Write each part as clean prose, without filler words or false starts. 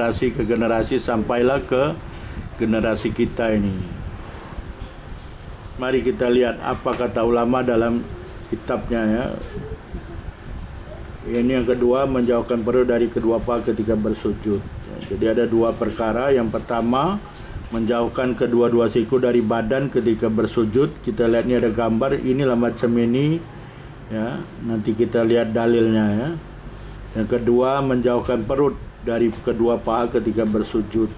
generasi ke generasi sampailah ke generasi kita ini. Mari kita lihat apa kata ulama dalam kitabnya ya. Ini yang kedua, menjauhkan perut dari kedua paha ketika bersujud. Jadi ada dua perkara. Yang pertama, menjauhkan kedua-dua siku dari badan ketika bersujud. Kita lihat ini ada gambar, inilah macam ini ya. Nanti kita lihat dalilnya ya. Yang kedua, menjauhkan perut dari kedua paha ketika bersujud.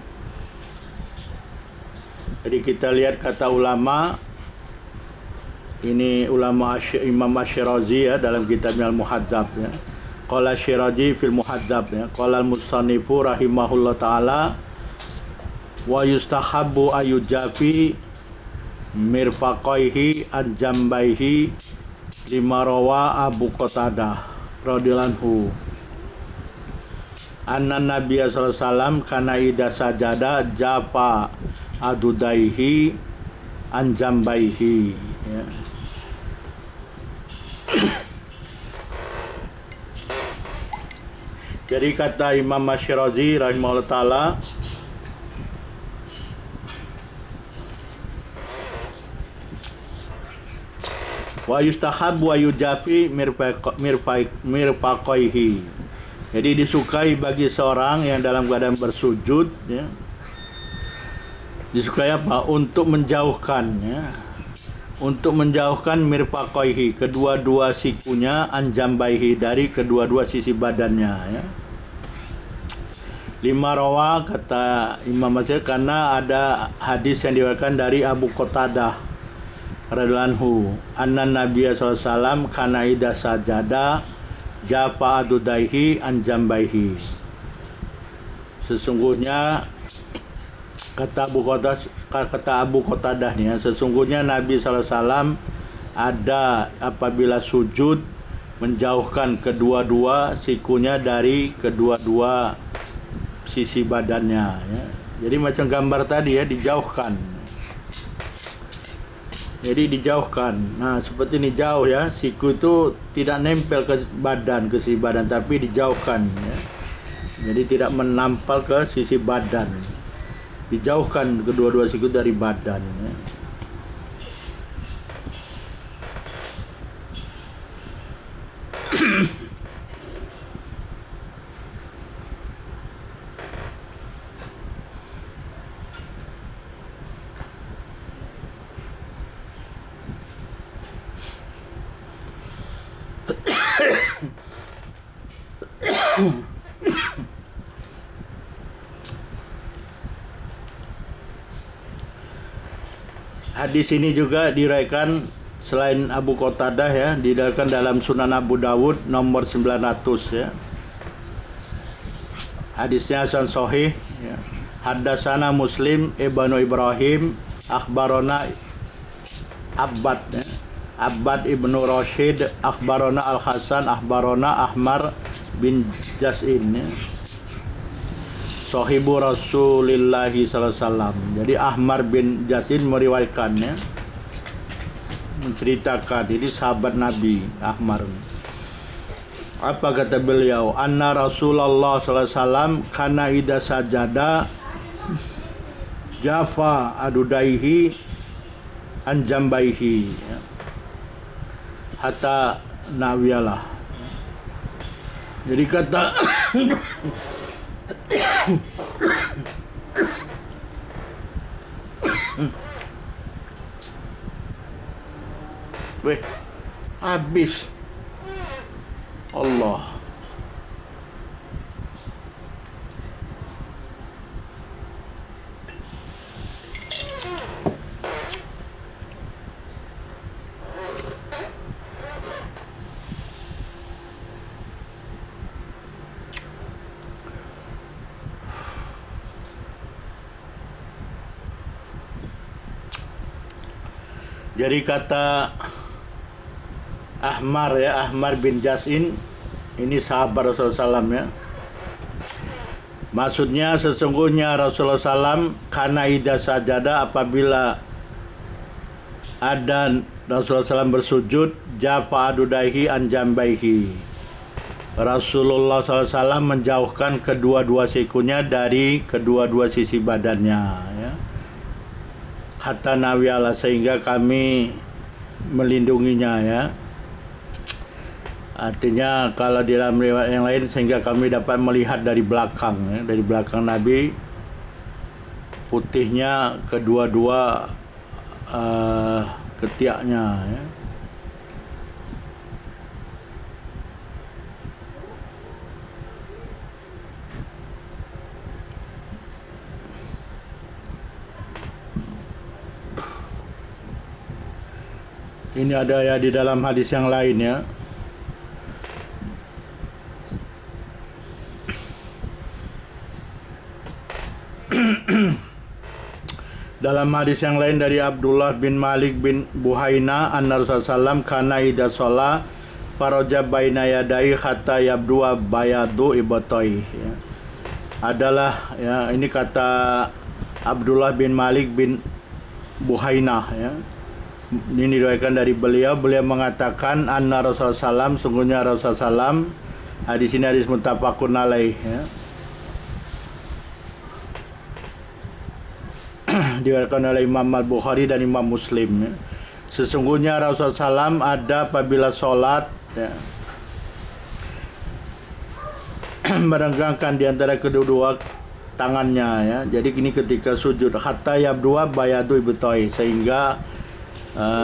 Jadi kita lihat kata ulama, ini ulama Imam Ash-Shirazi ya, dalam kitabnya Al-Muhadzab ya. Qala Shirazi fil Muhadzab ya. Qala al-musannifu rahimahullah ta'ala wa yustahabbu ayujafi mirfaqaihi an jambaihi lima rawa Abu Qatadah radhiyallahu anhu anna Nabiya sallallahu alaihi wasallam kana ida sajada jafa adudaihi an jambaihi ya. Jadi kata Imam Ash-Shirazi rahimahullah ta'ala, wa yustahabbu wa yujafi mirfaqaihi. Jadi disukai bagi seorang yang dalam keadaan bersujud ya. Disukai apa? Untuk menjauhkan ya. Untuk menjauhkan mirfaqaihi, kedua-dua sikunya, anjambaihi, dari kedua-dua sisi badannya ya. Lima rawa kata Imam Masih, karena ada hadis yang diriwayatkan dari Abu Qatadah radhiyallahu anhu, anna Nabiya sallallahu alaihi wasallam kana ida sajada jafa adudaihi anjambaihi. Sesungguhnya kata Abu Qatadah nih ya, sesungguhnya Nabi sallallahu alaihi wasallam ada apabila sujud menjauhkan kedua-dua sikunya dari kedua-dua sisi badannya ya. Jadi macam gambar tadi ya, dijauhkan. Jadi dijauhkan. Nah, seperti ini jauh ya. Siku itu tidak nempel ke badan, ke sisi badan, tapi dijauhkan ya. Jadi tidak menampal ke sisi badan. Dijauhkan kedua-dua siku dari badan ya. Hadis ini juga diriwayatkan selain Abu Qatadah ya, diriwayatkan dalam Sunan Abu Dawud nomor 900 ya. Hadisnya hasan sahih ya. Haddatsana Muslim ibnu Ibrahim akhbarona Abbad ya. Abbad ibnu Rashid akhbarona Al-Hasan akhbarona Ahmar bin Jas'in ya. Sahibu Rasulillahi sallallahu alaihi wasallam. Jadi Ahmar bin Jas'in meriwayatkannya, menceritakan, ini sahabat Nabi Ahmar. Apa kata beliau? Anna Rasulullah sallallahu alaihi wasallam kana ida sajada jafa adudaihi anjambaihi hatta nawiyalah. Jadi kata weh, habis Allah. Jadi kata Ahmar ya, Ahmar bin Jas'in, ini sahabat Rasulullah SAW ya. Maksudnya sesungguhnya Rasulullah SAW karena ida sajada, apabila ada Rasulullah SAW bersujud, jafa adudaihi anjambaihi, Rasulullah SAW menjauhkan kedua-dua sikunya dari kedua-dua sisi badannya, ya. Hatta nawiyala, sehingga kami melindunginya, ya. Artinya kalau di dalam riwayat yang lain sehingga kami dapat melihat dari belakang, ya, dari belakang Nabi putihnya kedua-dua ketiaknya, ya. Ini ada ya di dalam hadis yang lain, ya. Dalam hadis yang lain dari Abdullah bin Malik bin Buhaina anna Rasulullah kana idza shalla faraja baina yadai hatta yabdua bayadu ibtai, ya. Adalah, ya, ini kata Abdullah bin Malik bin Buhaina, ya. Ini diriwayatkan dari beliau mengatakan anna Rasulullah SAW, sungguhnya Rasulullah SAW, hadis ini hadis muttafaqun alaih, ya. Diriwayatkan oleh Imam Al-Bukhari dan Imam Muslim, ya. Sesungguhnya Rasulullah SAW ada apabila sholat, ya, merenggangkan di antara kedua tangannya, ya. Jadi ini ketika sujud hatta yabdua bayadu ibtai, sehingga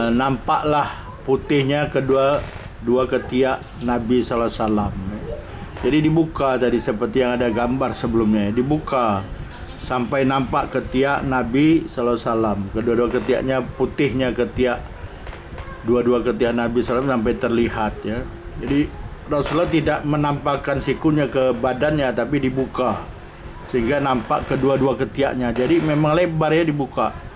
nampaklah putihnya dua ketiak Nabi sallallahu alaihi wasallam. Jadi dibuka tadi seperti yang ada gambar sebelumnya, dibuka sampai nampak ketiak Nabi sallallahu alaihi wasallam. Kedua-dua ketiaknya putihnya dua-dua ketiak Nabi sallallahu alaihi wasallam sampai terlihat, ya. Jadi Rasulullah tidak menampakkan sikunya ke badannya, tapi dibuka sehingga nampak kedua-dua ketiaknya. Jadi memang lebar, ya, dibuka.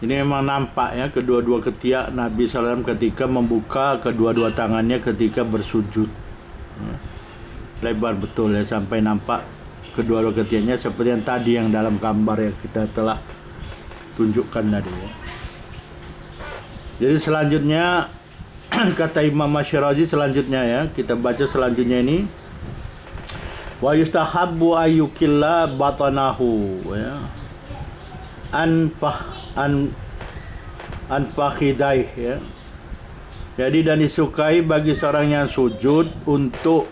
Ini memang nampak, ya, kedua-dua ketiak Nabi SAW ketika membuka kedua-dua tangannya ketika bersujud, ya. Lebar betul, ya, sampai nampak kedua-dua ketiaknya seperti yang tadi yang dalam gambar yang kita telah tunjukkan tadi, ya. Jadi selanjutnya kata Imam Masyarazi selanjutnya, ya, kita baca selanjutnya ini, wa yustahabbu ayyukilla batanahu, ya, anfakhidai, ya. Jadi dan disukai bagi seorang yang sujud untuk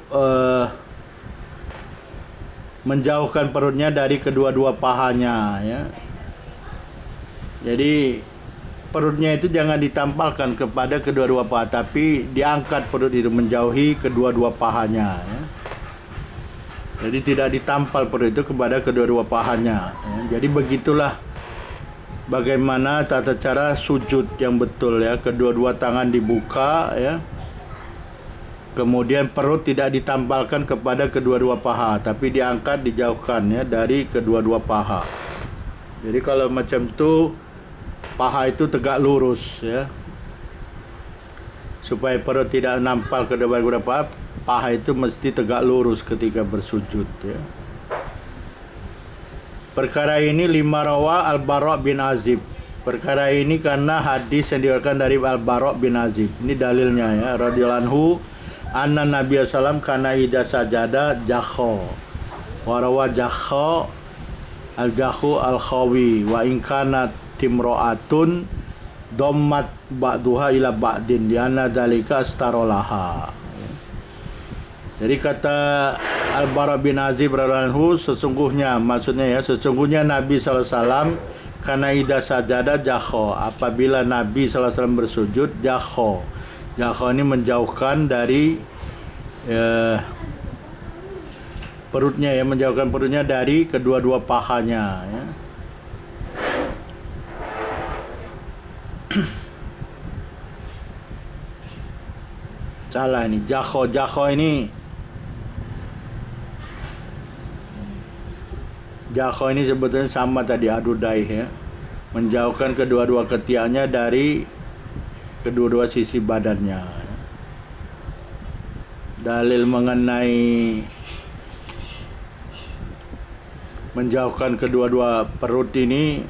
menjauhkan perutnya dari kedua-dua pahanya, ya. Jadi perutnya itu jangan ditampalkan kepada kedua-dua paha, tapi diangkat perut itu menjauhi kedua-dua pahanya, ya. Jadi tidak ditampal perut itu kepada kedua-dua pahanya, ya. Jadi begitulah bagaimana tata cara sujud yang betul, ya. Kedua-dua tangan dibuka, ya. Kemudian perut tidak ditampalkan kepada kedua-dua paha, tapi diangkat, dijauhkan, ya, dari kedua-dua paha. Jadi kalau macam tu paha itu tegak lurus, ya. Supaya perut tidak nampal kedua-dua paha itu mesti tegak lurus ketika bersujud, ya. Perkara ini lima rawa Al-Bara' bin Azib. Perkara ini karena hadis yang diriwayatkan dari Al-Bara' bin Azib. Ini dalilnya, ya, radhiyallahu anhu anna Nabi sallam kana idza sajada jakha. Wa rawa jakha al-jakhu al-khawi wa in kana timra'atun dhammat ba'duha ila ba'din lianna dzalika astarolaha. Jadi kata Al-Bara' bin Azib radhiyallahu anhu, sesungguhnya, maksudnya, ya, sesungguhnya Nabi sallallahu alaihi wasallam kana idza sajada jakha, apabila Nabi sallallahu alaihi wasallam bersujud, jakha. Jakha ini menjauhkan dari perutnya, ya, menjauhkan perutnya dari kedua-dua pahanya, ya. Salah ini, jakha ini sebetulnya sama tadi adudai, ya, menjauhkan kedua-dua ketiaknya dari kedua-dua sisi badannya. Dalil mengenai menjauhkan kedua-dua perut ini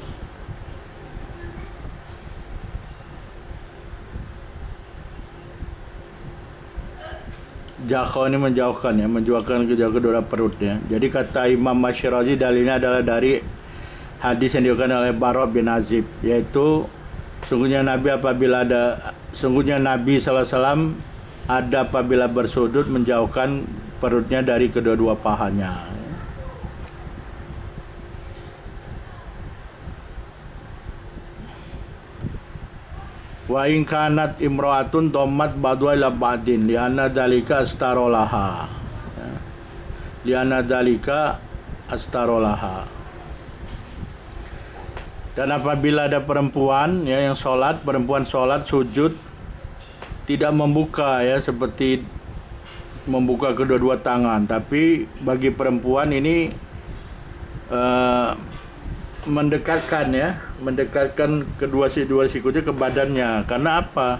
Jakho ini menjauhkan ya, menjauhkan kedua perutnya. Jadi kata Imam Masyrazi dalilnya adalah dari hadis yang diriwayatkan oleh Bara bin Azib, yaitu sungguhnya Nabi SAW ada apabila bersujud menjauhkan perutnya dari kedua-dua pahanya. Wa in kanat imra'atun dhammat ba'dha ila ba'din li'anna dzalika astarolaha. Li'anna dzalika astarolaha. Dan apabila ada perempuan ya yang perempuan sholat sujud tidak membuka ya seperti membuka kedua-dua tangan, tapi bagi perempuan ini mendekatkan kedua sikunya ke badannya. Karena apa?